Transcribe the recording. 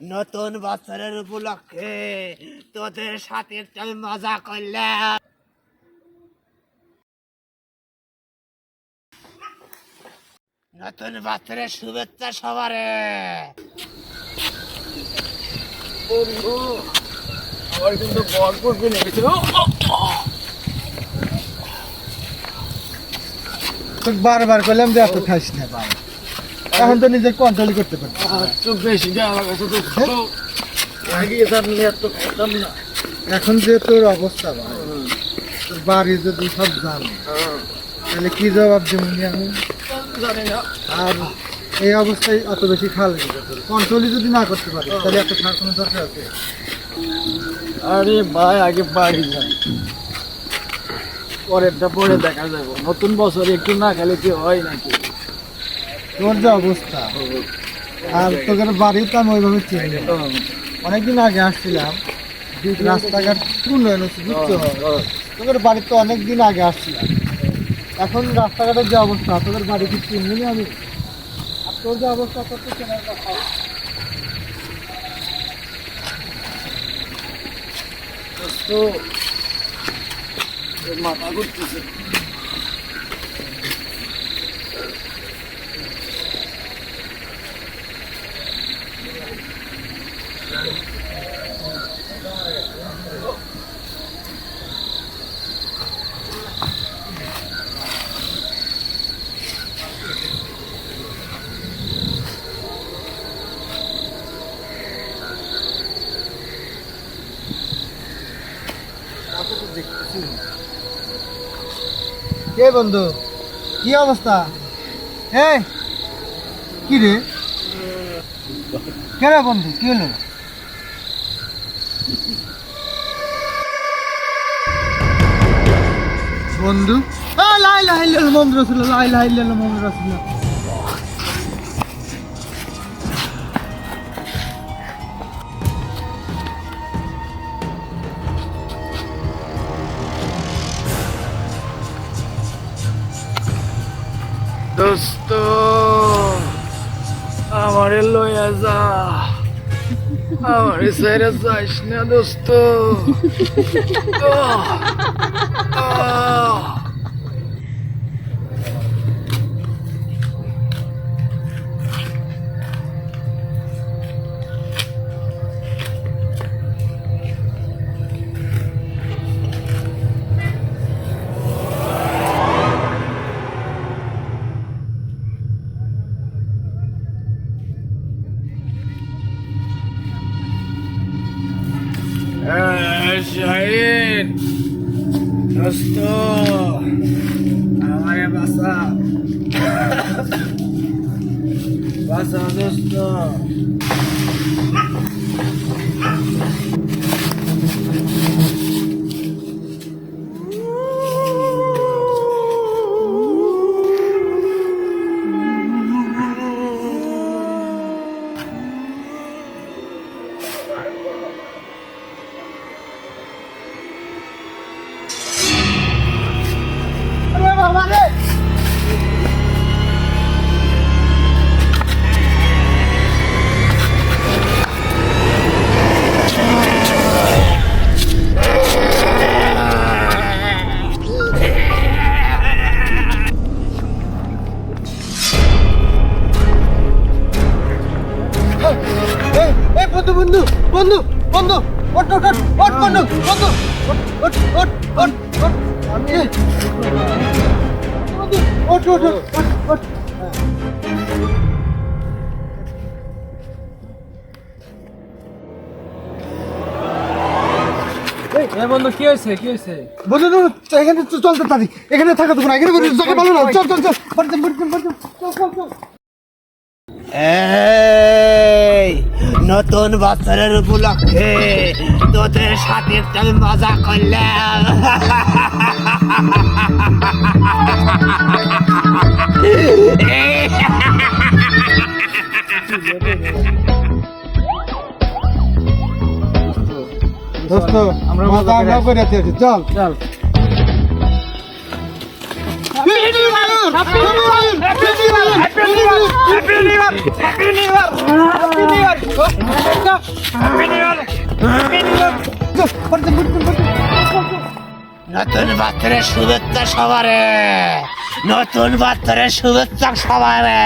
নতুন বছরের উপলক্ষে তোদের সাথে একটু আমি মজা করলাম। নতুন বছরের শুভেচ্ছা সবারে। আমার কিন্তু ভরপুর কিনে গেছে। বারবার করলাম যে এত খাইস না বাবা, এখন তো নিজের কন্ট্রোল করতে পারছি। একটু বেশি দেওয়া গেছে তো, আগে জানলে এত খেতাম না। এখন যে তোর অবস্থা ভাই, তোর বাড়ি যদি সব জানে তাহলে কি জবাব দেবো আমি জানি না। আর এই অবস্থায় অত বেশি খাওয়া লেগে তোর কন্ট্রোলই যদি না করতে পারি তাহলে এত খাওয়ার কোনো দরকার আছে? আরে ভাই আগে বাড়ি যান, পরেরটা পরে দেখা যাবে। নতুন বছর একটু না খেলে কি হয় নাকি? তোর যে অবস্থা, আর তোদের বাড়ি তো আমি ওইভাবে চিনি না। অনেকদিন আগে আসছিলাম, রাস্তাঘাট উন্নয়ন হচ্ছে বুঝছো। তোদের বাড়ি তো অনেকদিন আগে আসছিলাম, এখন রাস্তাঘাটের যে অবস্থা, তোদের বাড়ি কি চিনি আমি? আর তোর যে অবস্থা তোর তো চেনার কথা। তো মাথা ঘুরতেছে। কে বন্ধু, কি অবস্থা? এই কি রে, কে রে বন্ধু, কি হলো? বন্ধু লাই লাই মোহাম্মদ রাসূলুল্লাহ, লাই লাই মোহাম্মদ রাসূলুল্লাহ। দোস্ত আমারে লইয়া যা, আমারে ছেড়ে যাইস না দোস্ত। শাহিন দোস্ত আমারে বাসা, বাসা দোস্ত। বন্ধু বন্ধু বন্ধু বন্ধু, ওঠ ওঠ ওঠ বন্ধু, বন্ধু ওঠ ওঠ ওঠ ওঠ, বন্ধু ওঠ ওঠ ওঠ ওঠ। বন্ধু কি হয়েছে, কি হয়েছে? বন্ধু এখানে চলতে পারি, এখানে থাকা তো না, এখানে জায়গা ভালো না, চল চল চল চল চল চল। এই নতুন বছরের উপলক্ষে তোদের সাথে একটু আমি মজা করলাম। দোস্ত আমরা মজা করে আছি, চল চল। নতুন বছরের শুভেচ্ছা সবারে, নতুন বছরের শুভেচ্ছা সবারে।